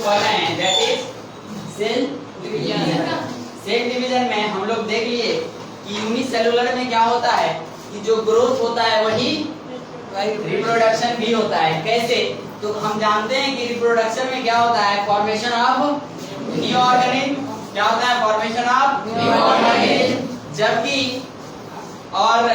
लोग पढ़ रहे हैं that is cell division. Cell division में हम लोग देख लिए कि यूनिसेलुलर में क्या होता है कि जो ग्रोथ होता है वही रिप्रोडक्शन भी होता है। कैसे? तो हम जानते हैं कि रिप्रोडक्शन में क्या होता है, फॉर्मेशन ऑफ न्यू ऑर्गेनिज्म। क्या होता है? Formation of new organism. जबकि और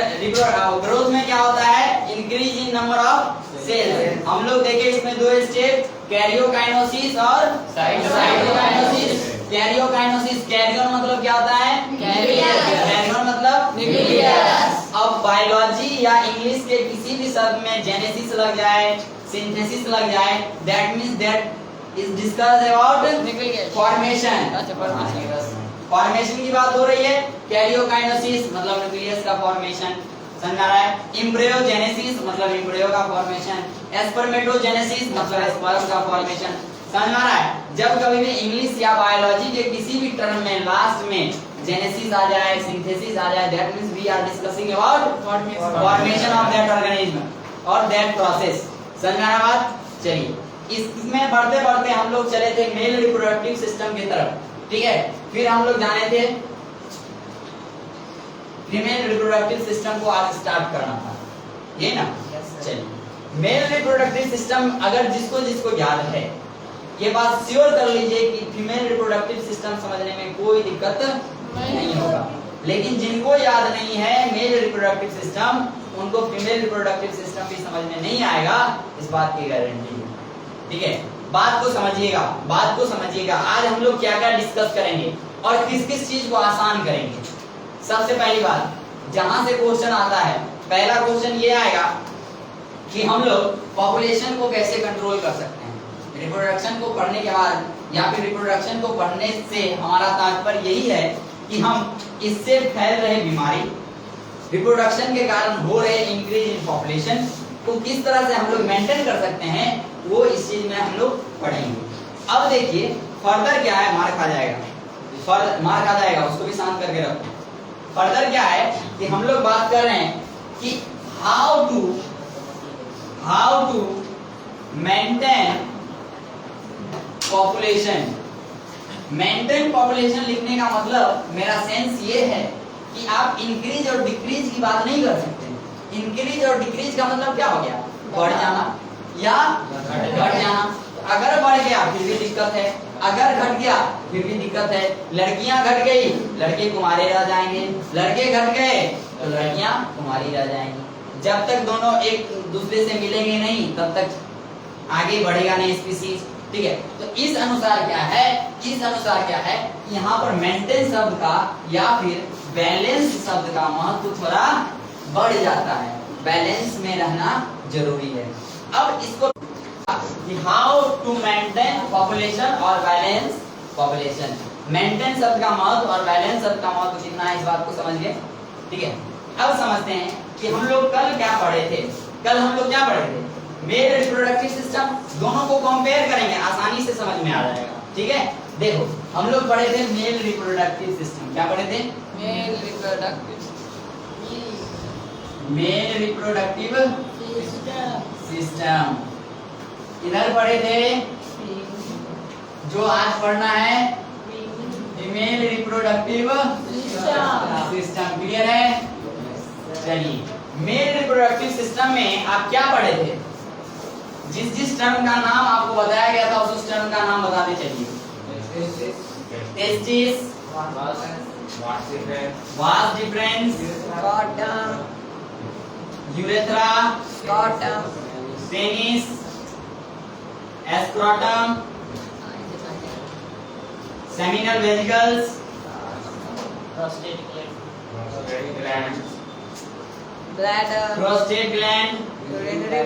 ग्रोथ में क्या होता है, increase in number of cells. हम लोग देखे इसमें दो स्टेप, कैरियोकाइनेसिस और साइटोकाइनेसिस। कैरियोकाइनेसिस, कैरियन मतलब क्या होता है, कैरियन मतलब न्यूक्लियस। अब बायोलॉजी या इंग्लिश के किसी भी शब्द में जेनेसिस लग जाए, सिंथेसिस लग जाए, that means that is discuss about formation. Formation की बात हो रही है। कैरियोकाइनेसिस मतलब न्यूक्लियस का फॉर्मेशन, समझ आ रहा है। एम्ब्रियोजेनेसिस मतलब एम्ब्रियो का फॉर्मेशन। स्पर्मेटोजेनेसिस मतलब स्पर्म का फॉर्मेशन, समझ आ रहा है। जब कभी भी इंग्लिश या बायोलॉजी के किसी भी टर्म में लास्ट में जेनेसिस आ जाए, सिंथेसिस आ जाए, that means we are discussing about formation of that organism और दैट प्रोसेस। समझ आ रहा बात? चलिए, इसमें बढ़ते बढ़ते हम लोग चले थे मेल रिप्रोडक्टिव सिस्टम की तरफ, ठीक है। फिर हम लोग जाने थे फीमेल रिप्रोडक्टिव सिस्टम को आज स्टार्ट करना था, ये ना। चलिए, मेल रिप्रोडक्टिव सिस्टम अगर जिसको जिसको याद है ये बात श्योर कर लीजिए कि फीमेल रिप्रोडक्टिव सिस्टम समझने में कोई दिक्कत नहीं होगा। लेकिन जिनको याद नहीं है मेल रिप्रोडक्टिव सिस्टम, उनको फीमेल रिप्रोडक्टिव सिस्टम भी समझ में नहीं आएगा, इस बात की गारंटी है, ठीक है। बात को समझिएगा, बात को समझिएगा। आज हम लोग क्या क्या डिस्कस करेंगे और किस किस चीज को आसान करेंगे। सबसे पहली बात, जहां से क्वेश्चन आता है, पहला क्वेश्चन ये आएगा कि हम लोग पॉपुलेशन को कैसे कंट्रोल कर सकते हैं। रिप्रोडक्शन को पढ़ने के बाद या फिर रिप्रोडक्शन को पढ़ने से हमारा तात्पर्य यही है कि हम इससे फैल रहे बीमारी, रिप्रोडक्शन के कारण हो रहे इंक्रीज इन पॉपुलेशन को किस तरह से हम लोग मेंटेन कर सकते हैं, वो इस चीज में हम लोग पढ़ेंगे। अब देखिए फर्दर क्या है, मार खा जाएगा, मार खा जाएगा, उसको भी शांत करके रखो। फर्दर क्या है कि हम लोग बात कर रहे हैं कि how to maintain population. Maintain population लिखने का मतलब मेरा सेंस ये है कि आप इंक्रीज और डिक्रीज की बात नहीं कर सकते। इंक्रीज और डिक्रीज का मतलब क्या हो गया, बढ़ जाना या घट जाना। अगर बढ़ गया फिर भी दिक्कत है, अगर घट गया फिर भी दिक्कत है। लड़कियां घट गई, लड़के कुंवारे रह जाएंगे, लड़के घट गए तो लड़कियां कुंवारी रह जाएंगी। जब तक दोनों एक दूसरे से मिलेंगे नहीं तब तक आगे बढ़ेगा नहीं स्पीशीज, ठीक है। तो इस अनुसार क्या है, इस अनुसार क्या है, यहाँ पर मेंटेन शब्द का या फिर बैलेंस शब्द का महत्व थोड़ा बढ़ जाता है। बैलेंस में रहना जरूरी है। अब इसको हाउ टू मेंटेन पॉपुलेशन और बैलेंस पॉपुलेशन। मेंटेन शब्द का महत्व और बैलेंस शब्द का महत्व कितना है, इस बात को समझ गए, ठीक है। अब समझते हैं कि हम लोग कल क्या पढ़े थे। कल हम लोग क्या पढ़े थे, मेल रिप्रोडक्टिव सिस्टम। दोनों को कंपेयर करेंगे, आसानी से समझ में आ जाएगा, ठीक है। देखो हम लोग पढ़े थे मेल रिप्रोडक्टिव सिस्टम। क्या पढ़े थे, मेल रिप्रोडक्टिव सिस्टम। इधर पढ़े थे जो आज पढ़ना है फीमेल रिप्रोडक्टिव सिस्टम। क्लियर है? चलिए, मेल रिप्रोडक्टिव सिस्टम में आप क्या पढ़े थे, जिस जिस टर्म का नाम आपको बताया गया था उस टर्म का नाम बताते चलिए। Testis, vas deferens, urethra, penis, scrotum, seminal vesicles, bladder, prostate gland, urinary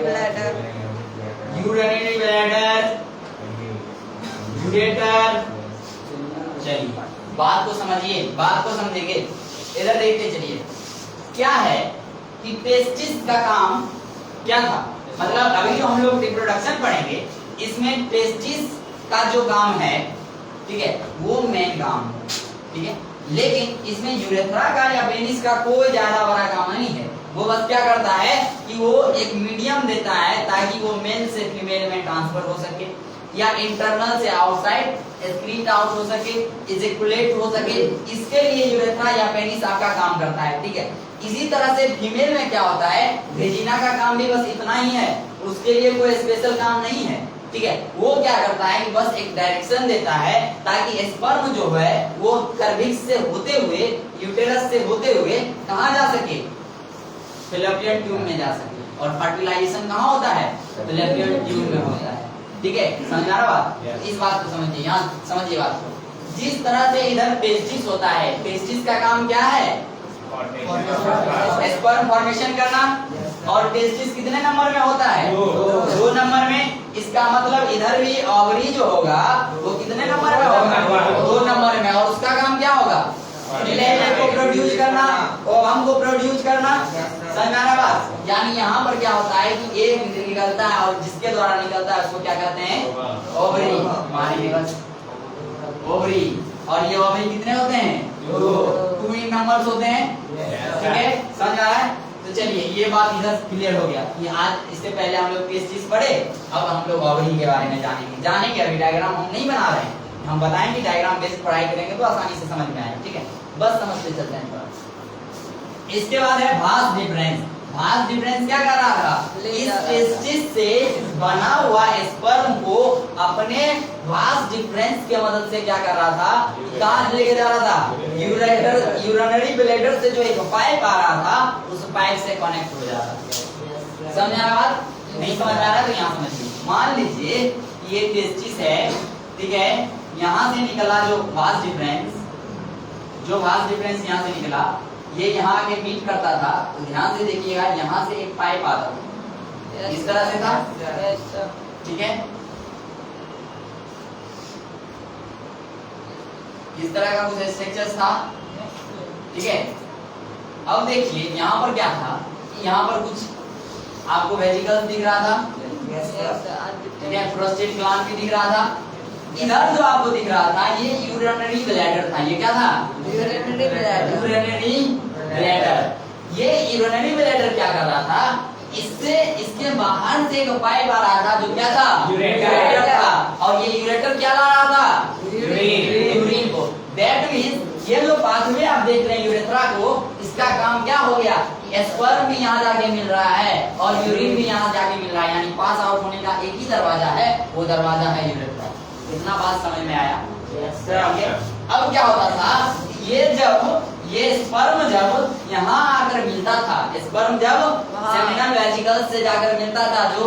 bladder, ureter. चलिए बात को समझिए, बात को समझेंगे। इधर देखते चलिए, क्या है कि टेस्टिस का काम क्या था, मतलब अभी जो हम लोग रिप्रोडक्शन पढ़ेंगे इसमें टेस्टिस का जो काम है, ठीक है, वो मेन काम है, ठीक है। लेकिन इसमें यूरेथ्रा का या पेनिस का कोई ज्यादा बड़ा काम नहीं है। वो बस क्या करता है कि वो एक मीडियम देता है ताकि वो मेल से फीमेल में ट्रांसफर हो सके। या इंटरनल से आउटसाइड एक्रीट आउट हो सके, इजैकुलेट हो सके, इसके लिए यूरेथ्रा या पेनिस आपका काम करता है, ठीक है। इसी तरह से फीमेल में क्या होता है, वेजिना का काम भी बस इतना ही है, उसके लिए कोई स्पेशल काम नहीं है, ठीक है। वो क्या करता है कि बस एक डायरेक्शन देता है ताकि स्पर्म जो है वो कर्विक्स से होते हुए, यूटेरस से होते हुए कहाँ जा सके, फैलोपियन ट्यूब में जा सके। और फर्टिलाइजेशन कहाँ होता है, फैलोपियन ट्यूब में होता है, ठीक है। समझ आ रहा बात? इस बात को समझिए, यहाँ समझिए बात को। जिस तरह से इधर टेस्टिस होता है, टेस्टिस का काम क्या है, स्पर्म फॉर्मेशन करना। और टेस्टिस कितने नंबर में होता है, 2 नंबर में। इसका मतलब इधर भी ओवरी जो होगा वो कितने नंबर में होगा, 2 नंबर में। और उसका काम क्या होगा, फिलामेंट को प्रोड्यूस करना, ओवम को प्रोड्यूस करना। समझाना बात? यानी यहाँ पर क्या होता है कि एक निकलता है और जिसके द्वारा निकलता है उसको क्या कहते हैं, ओवरी। मानिए बस ओवरी। और ये ओवरी कितने होते हैं, 2 नंबर्स होते हैं, ठीक है। समझ आ रहा है? तो चलिए ये बात इधर क्लियर हो गया कि आज इससे पहले हम लोग टेस्टिस पढ़े, अब हम लोग ओवरी के बारे में जानेंगे। अभी डायग्राम हम नहीं बना रहे हैं, हम बताएंगे डायग्राम बेस्ड पढ़ाई करेंगे तो आसानी से समझ में आए, ठीक है। बस समझते चलते हैं थोड़ा। इसके बाद है भास डिफरेंस। भास डिफरेंस क्या कर रहा था, इस टेस्टिस से बना हुआ स्पर्म को अपने भास डिफरेंस की मदद से क्या कर रहा था, कहाँ लेके जा रहा था, यूरिनरी ब्लैडर से जो एक पाइप आ रहा था उस पाइप से कनेक्ट हो जा रहा था। समझ आ रहा बात? नहीं समझ आ रहा तो यहाँ समझिए। मान लीजिए ये टेस्टिस है, ठीक है। यहाँ से निकला जो भास डिफरेंस, यहाँ से निकला, ये यहाँ आके मीट करता था। तो ध्यान से देखिएगा, यहाँ से एक पाइप आता था, इस तरह से था, ठीक है। इस तरह का कुछ स्ट्रक्चर था, ठीक है। अब देखिए यहाँ पर क्या था कि यहाँ पर कुछ आपको वेजिकल्स दिख रहा था, ठीक है, प्रोस्टेट ग्लैंड भी दिख रहा था। इधर जो आपको दिख रहा था ये यूरिनरी ब्लैडर था। ये क्या था, यूरिनरी ब्लैडर। ये यूरिनरी ब्लैडर क्या कर रहा था, इससे इसके बाहर से एक पाइप आ रहा था जो क्या था, यूरेटर था। और ये यूरेटर क्या ला रहा था, यूरिन को। दैट मींस ये जो पाथवे आप देख रहे हैं यूरेथ्रा को, इसका काम क्या हो गया, स्पर्म भी यहाँ जाके मिल रहा है और यूरिन भी यहाँ जाके मिल रहा है। यानी पास आउट होने का एक ही दरवाजा है, वो दरवाजा है यूरेथ्रा। इतना बात समझ में आया? अब क्या होता था, ये स्पर्म जब यहाँ आकर मिलता था, स्पर्म जब सेमिनल वेसिकल्स से जाकर मिलता था, जो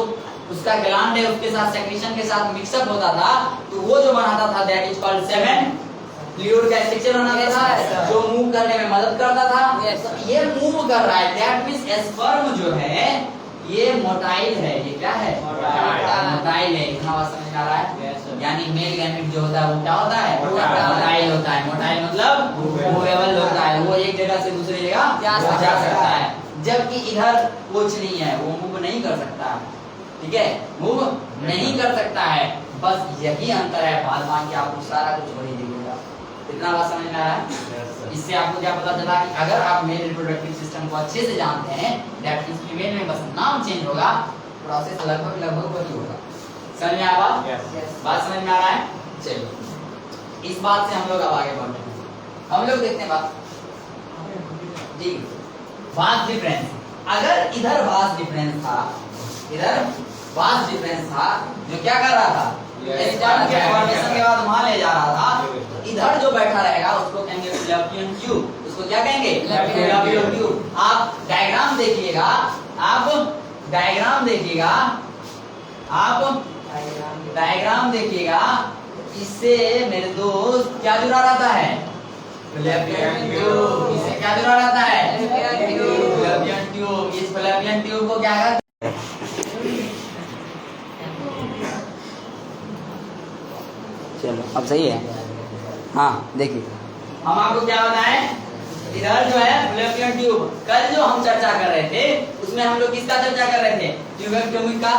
उसका ग्लैंड है उसके साथ सेक्रेशन के साथ मिक्सअप होता था, तो वो जो बनाता था that is called semen. Fluid का स्ट्रक्चर बनाता था जो मूव करने में मदद करता था। ये मूव कर रहा है, दैट मींस स्पर्म जो है ये मोटाइल है। ये क्या है, मोटाइल है। इतना बात समझ में आ रहा है? यानी मेल गैमेट जो होता है वो क्या होता है, मोटाइल होता है। मोटाइल मतलब मूवेबल होता है, वो एक जगह से दूसरी जगह जा सकता है। जबकि इधर कुछ नहीं है, वो मूव नहीं कर सकता, ठीक है, मूव नहीं कर सकता है। बस यही अंतर है, बाद बाकी आपको सारा कुछ वही दिखेगा। इतना बात समझ में आ रहा है? इससे आपको क्या पता चला कि अगर आप मेल रिप्रोडक्टिव सिस्टम को अच्छे से जानते हैं, दैट मींस फीमेल में बस नाम चेंज होगा, प्रोसेस लगभग वही होगा। समझ में आया बात? बात समझ में आ रहा है? चलिए इस बात से हम लोग अब आगे बढ़ते हैं। हम लोग देखते हैं बात, ठीक, वास डिफरेंस। अगर इधर वास डिफरेंस था, इधर वास डिफरेंस था जो क्या कर रहा था, स्पर्म के फॉर्मेशन के बाद वहां ले जा रहा था, तो इधर जो बैठा रहेगा उसको कहेंगे फैलोपियन ट्यूब। उसको क्या कहेंगे, फैलोपियन ट्यूब। आप डायग्राम देखिएगा, डायग्राम देखिएगा, इससे मेरे दोस्त क्या जुड़ा रहता है, फैलोपियन ट्यूब। इससे क्या जुड़ा रहता है, फैलोपियन ट्यूब। इस फैलोपियन ट्यूब को क्या कहते हैं, चलो अब सही है। हाँ देखिए, हम आपको क्या बताएं, इधर जो है फैलोपियन ट्यूब। कल जो हम चर्चा कर रहे थे उसमें हम लोग किसका चर्चा कर रहे थे, ट्यूबेक्टोमी का,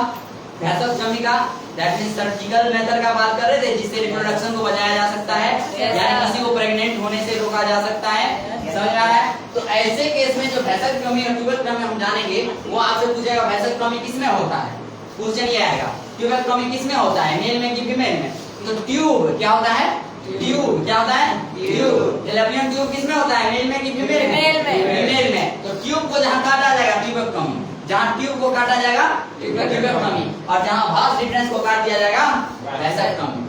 वैसेक्टोमी का, दैट मींस सर्जिकल मेथड का बात कर रहे थे, जिससे रिप्रोडक्शन को बचाया जा सकता है, यानी किसी को प्रेग्नेंट होने से रोका जा सकता है। समझ आ रहा है? तो ऐसे केस में जो वैसेक्टोमी और ट्यूबेक्टोमी हम जानेंगे, वो आपसे पूछेगा वैसेक्टोमी किसमें होता है, क्वेश्चन ये आएगा ट्यूबेक्टोमी किसमें होता है, मेल में कि फीमेल में? तो ट्यूब क्या होता है, ट्यूब क्या होता है, ट्यूब। फैलोपियन ट्यूब किसमें होता है, मेल में कि फीमेल में? फीमेल में। तो ट्यूब को जहाँ काटा जाएगा ट्यूबेक्टोमी, जहाँ ट्यूब को काटा जाएगा ट्यूबेक्टोमी, और जहाँ भास डिफरेंस को काट दिया जाएगा वैसेक्टोमी।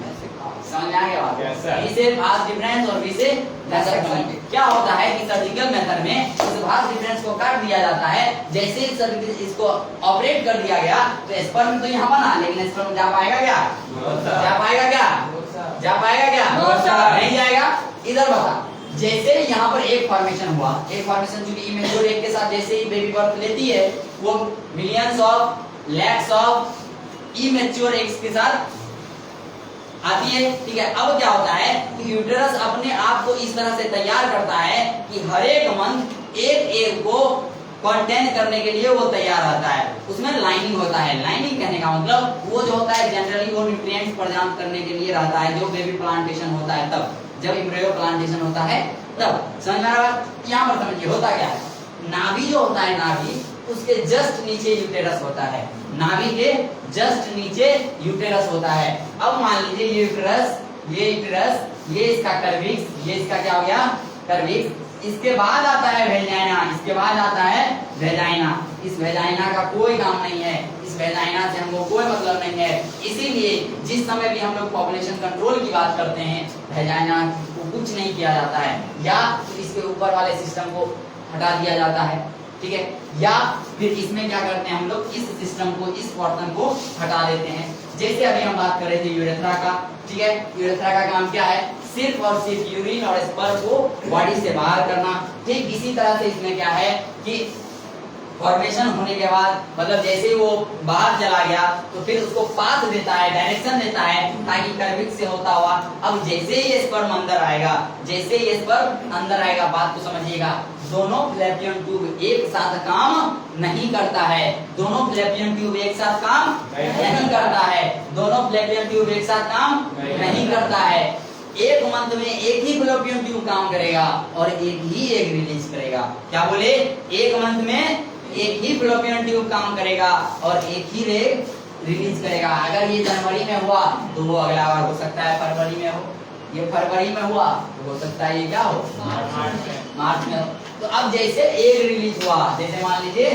समझ में आ गया बात? इसे भास डिफरेंस और इसे वैसेक्टोमी। क्या होता है कि सर्जिकल मेथड में इस भास डिफरेंस को काट दिया जाता है। जैसे ही इसको ऑपरेट कर दिया गया तो स्पर्म तो यहाँ बना, लेकिन स्पर्म जा पाएगा क्या, जा पाएगा क्या, जा पाएगा क्या, नहीं जाएगा। इधर बता, जैसे यहाँ पर एक फॉर्मेशन हुआ, एक फॉर्मेशन चूंकि इमेच्योर एग के साथ जैसे ही बेबी बर्थ लेती है, वो millions of lakhs of immature eggs के साथ आती है, ठीक है। अब क्या होता है कि यूटेरस अपने आप को इस तरह से तैयार करता है कि हर एक मंथ एक एग को कंटेन करने के लिए वो तैयार रहता है। उसमें लाइनिंग होता है। लाइनिंग कहने का मतलब वो जो होता है जनरली वो न्यूट्रिएंट्स प्रदान करने के लिए रहता है, जो बेबी प्लांटेशन होता है तब, जब एम्ब्रियो प्लांटेशन होता है तब। समझ में आ रहा है? यहाँ पर समझिए होता क्या है, नाभि जो होता है, नाभि उसके जस्ट नीचे यूटेरस होता है, नाभि के जस्ट नीचे यूटेरस होता है। अब मान लीजिए ये यूटेरस, ये इसका कर्विक्स, ये इसका क्या हो गया, कर्विक्स। इसके बाद आता है वेजाइना, इसके बाद आता है वेजाइना। इस वेजाइना का कोई काम नहीं है, इस वेजाइना से हमको कोई मतलब नहीं है। इसीलिए जिस समय भी हम लोग पॉपुलेशन कंट्रोल की बात करते हैं, वेजाइना को कुछ नहीं किया जाता है, या तो इसके ऊपर वाले सिस्टम को हटा दिया जाता है, ठीक है, या फिर इसमें क्या करते हैं हम लोग, इस सिस्टम को, इस पोर्शन को हटा देते हैं। जैसे अभी हम बात कर रहे थे यूरेथ्रा का, ठीक है, यूरेथ्रा का काम क्या है, सिर्फ और सिर्फ यूरिन और स्पर्म को बॉडी से बाहर करना। ठीक इसी तरह से इसमें क्या है कि फॉर्मेशन होने के बाद, मतलब जैसे ही वो बाहर चला गया तो फिर उसको पाथ देता है, डायरेक्शन देता है, ताकि कर्विक से होता हुआ, अब जैसे ही स्पर्म अंदर आएगा, जैसे ही स्पर्म अंदर आएगा, बात को समझिएगा, दोनों फ्लैपियन ट्यूब एक साथ काम नहीं करता है, दोनों फ्लैपियन ट्यूब एक साथ काम नहीं करता है, दोनों फ्लैपियन ट्यूब एक साथ काम नहीं करता है। एक मंथ में एक ही फ्लैपियन ट्यूब काम करेगा और एक ही एग रिलीज करेगा। क्या बोले, एक मंथ में एक ही फ्लैपियन ट्यूब काम करेगा और एक ही एग रिलीज करेगा। अगर ये जनवरी में हुआ तो वो अगला बार हो सकता है फरवरी में हो, ये फरवरी में हुआ तो हो सकता है ये क्या हो, मार्च में हो। तो अब जैसे एग रिलीज हुआ, जैसे मान लीजिए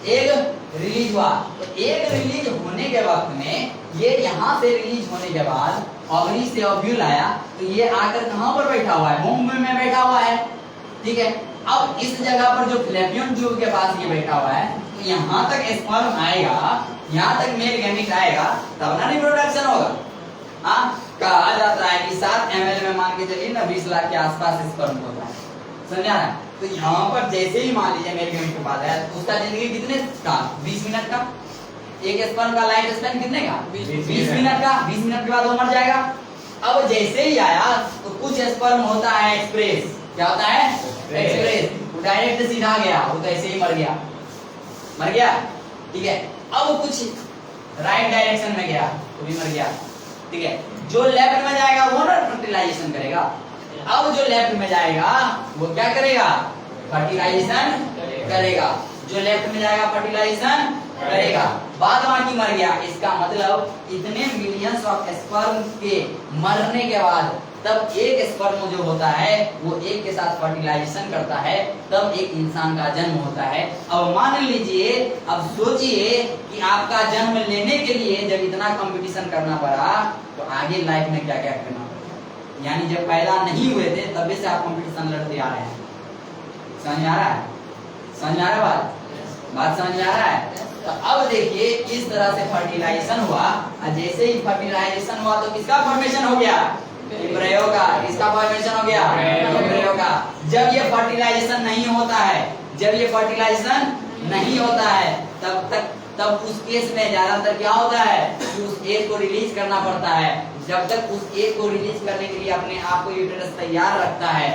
एग रिलीज हुआ, तो एग रिलीज होने के वक्त में ये यहाँ से रिलीज होने के बाद ओवरी से ओव्यूल आया, तो ये आकर कहाँ पर बैठा हुआ है, होम में बैठा हुआ है, ठीक है। अब इस जगह पर जो फ्लैपियन ट्यूब के पास ये बैठा हुआ है, तो यहाँ तक स्पर्म आएगा, यहाँ तक मेल गैमीट आएगा, तब ना रिप्रोडक्शन होगा। हाँ, कहा जाता है कि 7 ml में मान के चलिए ना 20 लाख के आसपास स्पर्म होता है, समझा ना। तो यहाँ पर जैसे ही मान लीजिए मेल गैमीट के पास आया, तो उसका जिंदगी कितने का, 20 मिनट का। एक स्पर्म का लाइफ स्पैन कितने का, 20 मिनट का। 20 मिनट के बाद वो मर जाएगा। अब जैसे ही आया तो कुछ स्पर्म होता है एक्सप्रेस, क्या होता है, एक्सप्रेस, वो डायरेक्ट सीधा गया, वो तो ऐसे ही मर गया, मर गया, ठीक है। अब कुछ राइट डायरेक्शन में गया, वो भी मर गया, ठीक है। जो लेफ्ट में जाएगा वो ना फर्टिलाइजेशन करेगा। अब जो लेफ्ट में जाएगा वो क्या करेगा, फर्टिलाइजेशन करेगा। जो लेफ्ट में जाएगा फर्टिलाइजेशन करेगा, बाद बाकी मर गया। इसका मतलब इतने मिलियंस ऑफ स्पर्म के मरने के बाद तब एक स्पर्म जो होता है वो एक के साथ फर्टिलाइजेशन करता है, तब एक इंसान का जन्म होता है। अब मान लीजिए, अब सोचिए कि आपका जन्म लेने के लिए जब इतना कंपटीशन करना पड़ा, तो आगे लाइफ में क्या क्या करना पड़ा। यानी जब पैदा नहीं हुए थे तब से आप कंपटीशन लड़ते आ रहे हैं। समझ आ रहा है, समझ आ रहा है बात समझ आ रहा है। तो अब देखिए इस तरह से फर्टिलाइजेशन हुआ, और जैसे ही फर्टिलाइजेशन हुआ तो किसका फॉर्मेशन हो गया, एम्ब्रियो का। किसका फॉर्मेशन हो गया, एम्ब्रियो का। जब ये फर्टिलाइजेशन नहीं होता है, जब ये फर्टिलाइजेशन नहीं होता है, तब उस केस में ज्यादातर क्या होता है कि उस एग को रिलीज करना पड़ता है। जब तक उस एग को रिलीज करने के लिए अपने आप को यूटेरस तैयार रखता है।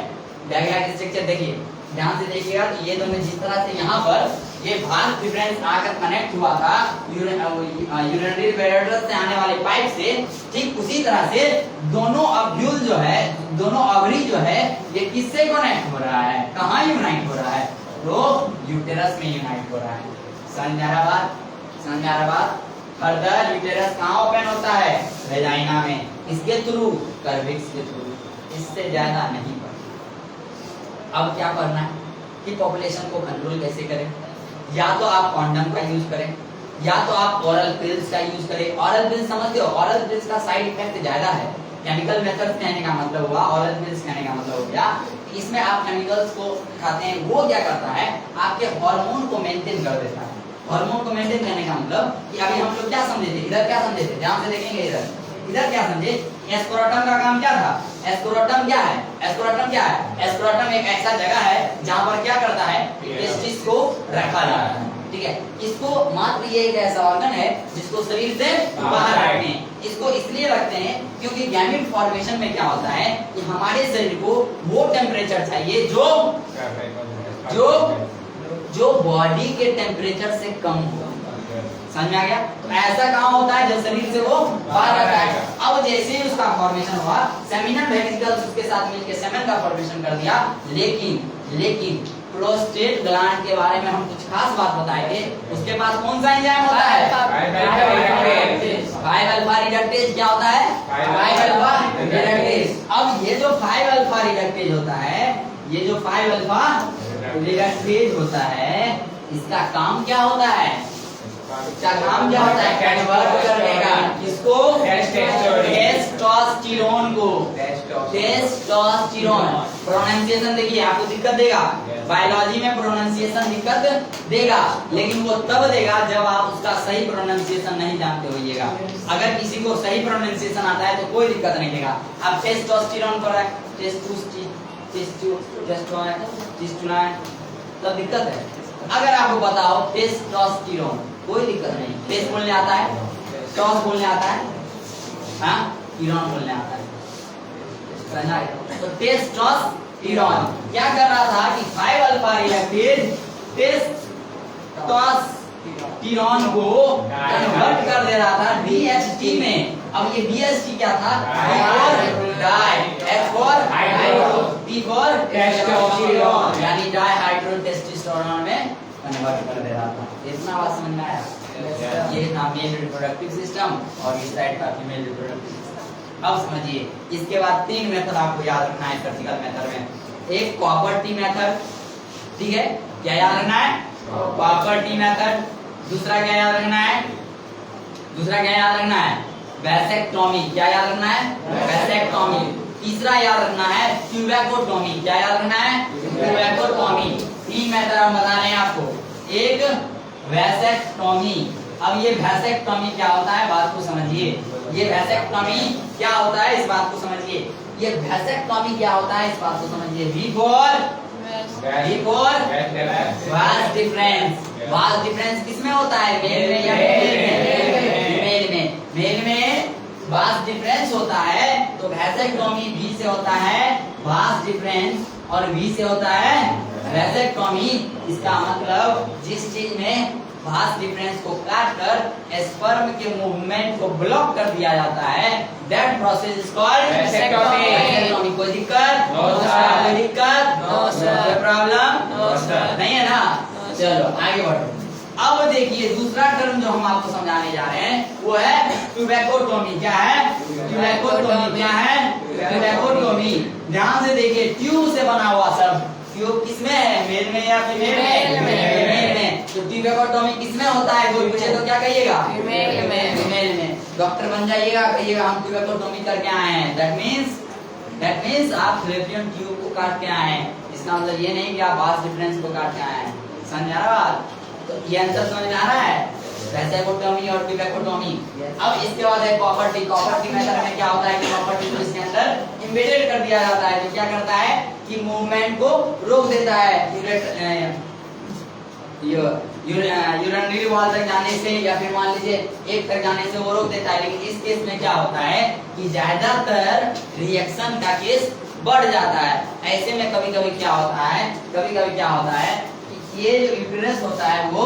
डायग्राम स्ट्रक्चर देखिए, ध्यान से देखिएगा। तो ये दोनों जिस तरह से यहाँ पर ये भाग डिफरेंस आकर कनेक्ट हुआ था यूरिनरी ब्लैडर से आने वाले पाइप से, ठीक उसी तरह से दोनों ऑव्यूल जो है, दोनों ओवरी जो है, ये किससे कनेक्ट हो रहा है, कहाँ यूनाइट हो रहा है, तो यूटेरस में यूनाइट हो रहा है। समझ आ रहा बात, समझ आ रहा बात। फर्दर यूटेरस कहाँ ओपन होता है? वेजाइना में। इसके थ्रू, सर्विक्स के थ्रू, इससे ज्यादा नहीं पढ़ना। अब क्या करना है कि पॉपुलेशन को कंट्रोल कैसे करें? या तो आप कॉन्डम का यूज करें, या तो आप ओरल पिल्स का यूज करें। ओरल पिल्स समझते हो? ओरल पिल्स का साइड इफेक्ट ज्यादा है। केमिकल मेथड कहने का मतलब हुआ, ओरल पिल्स कहने का मतलब हो गया इसमें आप केमिकल्स को खाते हैं, वो क्या करता है आपके हार्मोन को मेंटेन कर देता है। हार्मोन को मेंटेन करने का मतलब कि अभी हम लोग क्या समझे थे, इधर क्या समझे थे, ध्यान से देखेंगे इधर क्या समझे? एस्क्रोटम का काम क्या था? एस्क्रोटम क्या है? एस्क्रोटम क्या है? एस्क्रोटम एक ऐसा जगह है जहां पर क्या करता है, टेस्टिस को रखा जाता है। ठीक है, इसको मात्र ये एक ऐसा ऑर्गन है जिसको शरीर से बाहर रखते हैं। इसको इसलिए रखते हैं क्योंकि गैमेट फॉर्मेशन में क्या होता है कि हमारे शरीर को वो टेम्परेचर चाहिए जो बॉडी के टेम्परेचर से कम हो। समझ में आ गया? तो ऐसा काम होता है जब शरीर से वो बाहर रखा है। अब जैसे ही उसका फॉर्मेशन हुआ, सेमिनल वेसिकल्स उसके साथ मिलकर सेमेन का फॉर्मेशन कर दिया। लेकिन प्रोस्टेट ग्लैंड के बारे में हम कुछ खास बात बताएंगे। उसके पास कौन सा एंजाइम होता है? 5-अल्फा रिडक्टेज। क्या होता है? 5-अल्फा रिडक्टेज। अब ये जो 5-अल्फा रिडक्टेज होता है, ये जो 5-अल्फा रिडक्टेज होता है, इसका काम क्या होता है? इसका काम क्या होता है? कन्वर्ट करने का। किसको? टेस्टोस्टेरोन को। टेस्टोस्टेरोन। प्रोनाउंसिएशन देखिए, आपको दिक्कत देगा, बायोलॉजी में प्रोनाउंसिएशन दिक्कत देगा, लेकिन वो तब देगा जब आप उसका सही प्रोनाउंसिएशन नहीं जानते होइएगा। अगर किसी को सही प्रोनाउंसिएशन आता है तो कोई दिक्कत नहीं देगा। अब टेस्टोस्टेरोन पर तब दिक्कत है। अगर आपको बताओ टेस्टोस्टेरोन, कोई दिक्कत नहीं। टेस्ट बोलने आता है, टॉस बोलने आता है, हाँ, टीरोन बोलने आता है। तो टेस्टोस्टेरोन क्या कर रहा था कि 5-अल्फा रिडक्टेज टेस्टोस्टेरोन को कन्वर्ट कर दे रहा था DHT में। अब ये DHT क्या था? टेस्टोस्टेरोन, यानी डाइहाइड्रोटेस्टोस्टेरोन में कन्वर्ट कर दे रहा था। इतना बात समझ में आया? ये था मेल रिप्रोडक्टिव सिस्टम और इस साइड का फीमेल रिप्रोडक्टिव सिस्टम। अब समझिए, इसके बाद 3 मेथड आपको याद रखना है प्रैक्टिकल मेथड में। एक कॉपर-टी मेथड, ठीक है, क्या याद रखना है? Copper T method. दूसरा क्या याद रखना है? वैसेक्टोमी। क्या याद रखना है? वैसेक्टोमी। तीसरा याद रखना है ट्यूबैकोटोमी। क्या याद रखना है? ट्यूबैकोटोमी। 3 मेथड हम बता रहे हैं आपको। एक वैसेक्टोमी। अब ये वैसेक्टोमी क्या होता है, बात को समझिए। ये वैसेक्टोमी क्या होता है, इस बात को समझिए। ये वैसेक्टोमी क्या होता है, इस बात को समझिए। Vast difference. वास्ट डिफरेंस किसमें होता है? मेल में या फीमेल में? मेल में वास्ट डिफरेंस होता है, तो वैसेक्टोमी V से होता है वास्ट डिफरेंस और V से होता है वैसेक्टोमी। इसका मतलब जिस चीज में वास्ट डिफरेंस को काट कर स्पर्म के मूवमेंट को ब्लॉक कर दिया जाता है, that process is called vasectomy. कोई दिक्कत? कोई दिक्कत? कोई प्रॉब्लम नहीं है ना? चलो आगे बढ़ो। अब देखिए दूसरा टर्म जो हम आपको समझाने जा रहे हैं वो है ट्यूबैकोटोमी। क्या है? ट्यूबैकोटोमी। क्या है? ट्यूबैकोटोमी। ध्यान से देखिए, ट्यूब से बना हुआ सब। ट्यूब किसमें है? मेल में या फीमेल में? फीमेल में। तो ट्यूबैकोटोमी किसमें होता है? कोई पूछे तो क्या कहिएगा? फीमेल में। फीमेल में। डॉक्टर बन जाइएगा, कहिएगा हम ट्यूबैकोटोमी करके आए हैं। दैट मींस आप फैलोपियन ट्यूब को काट के आए हैं। इसका मतलब ये नहीं कि आप वास्ट डिफरेंस को काट के आए हैं। समझ आ रहा है? तो ये आंसर समझ में आ रहा है? वैसेक्टोमी और ट्यूबैकोटोमी। अब इसके बाद है कॉपर-टी। कॉपर-टी मेथड में क्या होता है कि कॉपर-टी को इसके अंदर एम्बेडेड कर दिया जाता है, जो क्या करता है कि मूवमेंट को रोक देता है। यूरिनरी वॉल तक जाने से या फिर मान लीजिए एक तक जाने से वो रोक देता है। लेकिन इस केस में क्या होता है कि ज्यादातर रिएक्शन का केस बढ़ जाता है। ऐसे में कभी-कभी क्या होता है कि ये जो यूटेरस होता है वो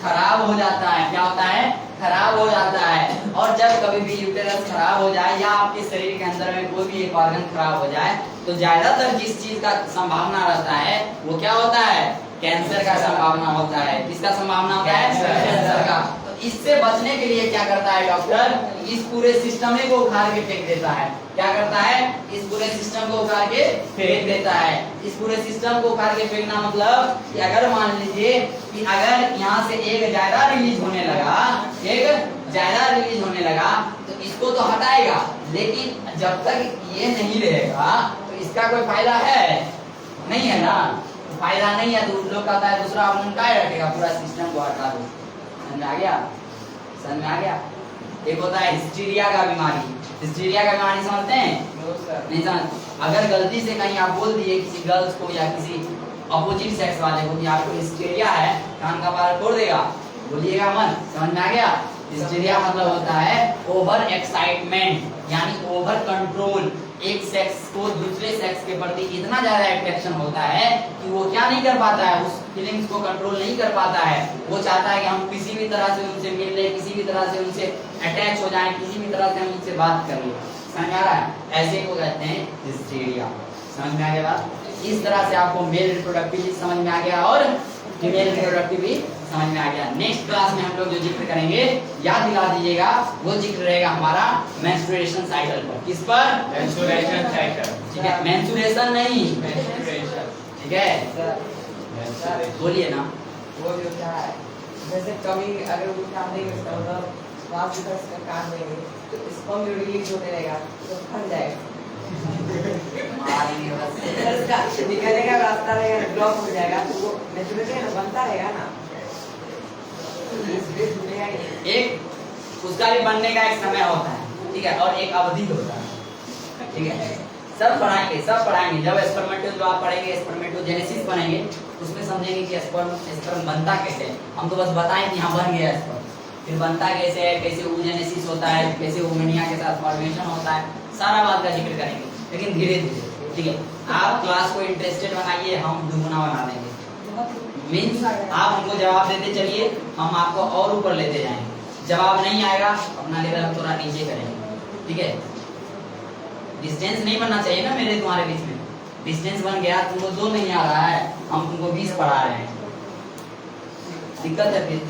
खराब हो जाता है। क्या होता है? खराब हो जाता है। और जब कभी भी यूटेरस खराब हो जाए या आपके शरीर के अंदर में कोई भी एक ऑर्गन खराब हो जाए, तो ज्यादातर जिस चीज का संभावना रहता है वो क्या होता है? कैंसर का संभावना होता है। किसका संभावना होता है? कैंसर का। तो इससे बचने के लिए क्या करता है डॉक्टर, इस पूरे सिस्टम को उखाड़ के फेंक देता है। क्या करता है, इस पूरे सिस्टम को उखाड़ के फेंक देता है। इस पूरे सिस्टम को उखाड़ के फेंकना मतलब कि अगर मान लीजिए कि अगर यहाँ से एक ज्यादा रिलीज होने लगा, एक ज्यादा रिलीज होने लगा तो इसको तो हटाएगा, लेकिन जब तक ये नहीं रहेगा तो इसका कोई फायदा है नहीं है ना, फायदा नहीं है। तो लोग कहता है दूसरा ऑप्शन क्या रखेगा, पूरा सिस्टम को हटा दो। समझ में आ गया, समझ में आ गया। एक होता है हिस्टीरिया का बीमारी, हिस्टीरिया का बीमारी समझते हैं? नहीं समझ। अगर गलती से कहीं आप बोल दिए किसी गर्ल्स को या किसी अपोजिट सेक्स वाले को कि आपको हिस्टीरिया है, कान का बाल तोड़ देगा, बोलिएगा मत। समझ में आ गया। हिस्टीरिया मतलब होता है ओवर एक्साइटमेंट, यानी ओवर कंट्रोल। एक सेक्स को दूसरे सेक्स के प्रति इतना ज्यादा अट्रैक्शन होता है कि वो क्या नहीं कर पाता है, उस फीलिंग्स को कंट्रोल नहीं कर पाता है। वो चाहता है कि हम किसी भी तरह से उनसे मिल ले, किसी भी तरह से उनसे अटैच हो जाएं, किसी भी तरह से हम उनसे बात कर ले। समझ आ रहा है? ऐसे को कहते हैं हिस्टीरिया। समझ में आ गया बात? इस तरह से आपको मेल रिप्रोडक्टिव समझ में आ गया और फीमेल रिप्रोडक्टिव भी समझ में आ गया। नेक्स्ट क्लास में हम लोग जो जिक्र करेंगे, याद दिला दीजिएगा, वो जिक्र रहेगा हमारा मेंस्ट्रुएशन साइकिल पर। किस पर? Menstruation cycle. ठीक है, मेंस्ट्रुएशन नहीं, मेंस्ट्रुएशन। ठीक है, बोलिए ना। वो जो क्या है, जैसे कभी अगर वो काम देंगे इसका मतलब वापस इसका काम देंगे तो स्पर्म जो रिलीज होने लगेगा तो फट जाएगा, मारेंगे बस। उसका निकलने का रास्ता रहेगा, ब्लॉक हो जाएगा, तो वो नेचुरली बनता रहेगा ना, एक उसका भी बनने का एक समय होता है, ठीक है, और एक अवधि होता है, ठीक है। सब पढ़ाएंगे, सब पढ़ाएंगे। जब स्पर्मेटो आप पढ़ेंगे, स्पर्मेटोजेनेसिस पढ़ेंगे, उसमें समझेंगे कि स्पर्म बनता कैसे है। हम तो बस बताएं कि हाँ बन गया स्पर्म, फिर बनता कैसे है, कैसे oogenesis होता है, कैसे ओमेनिया के साथ फॉर्मेशन होता है, सारा बात का जिक्र करेंगे, लेकिन धीरे धीरे, ठीक है। आप क्लास को इंटरेस्टेड बनाइए, हम दुगुना बना देंगे। मीन्स आप हमको जवाब देते चलिए, हम आपको और ऊपर लेते जाएंगे। जवाब नहीं आएगा, अपना लेवल हम थोड़ा नीचे करेंगे, ठीक है। डिस्टेंस नहीं बनना चाहिए ना मेरे तुम्हारे बीच में। डिस्टेंस बन गया, तुमको 2 नहीं आ रहा है, हम तुमको 20 पढ़ा रहे हैं, दिक्कत है फिर?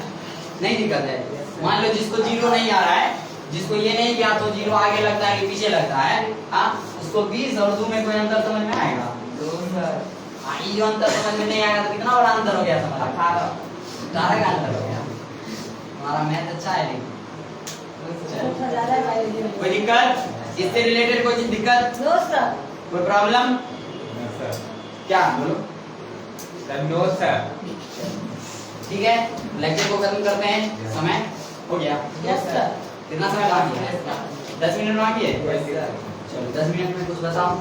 नहीं दिक्कत है। मान लो जिसको 0 नहीं आ रहा है, जिसको ये नहीं किया तो 0 आगे लगता है कि पीछे लगता है, हाँ, उसको 20 और 2 में कोई अंतर समझ में आएगा? हाँ, ये जो अंतर समझ में नहीं आएगा तो कितना बड़ा अंतर हो गया समझ? 18 का अंतर हो गया। हमारा मैथ अच्छा है, लेकिन कोई दिक्कत? इससे रिलेटेड कोई दिक्कत? No sir. कोई प्रॉब्लम? No sir. क्या बोलो? Sir no sir. ठीक है, लेक्चर को खत्म करते हैं। समय हो गया? Yes sir. कितना समय बाकी है? 10 मिनट बाकी है। चलो 10 मिनट में कुछ बताओ।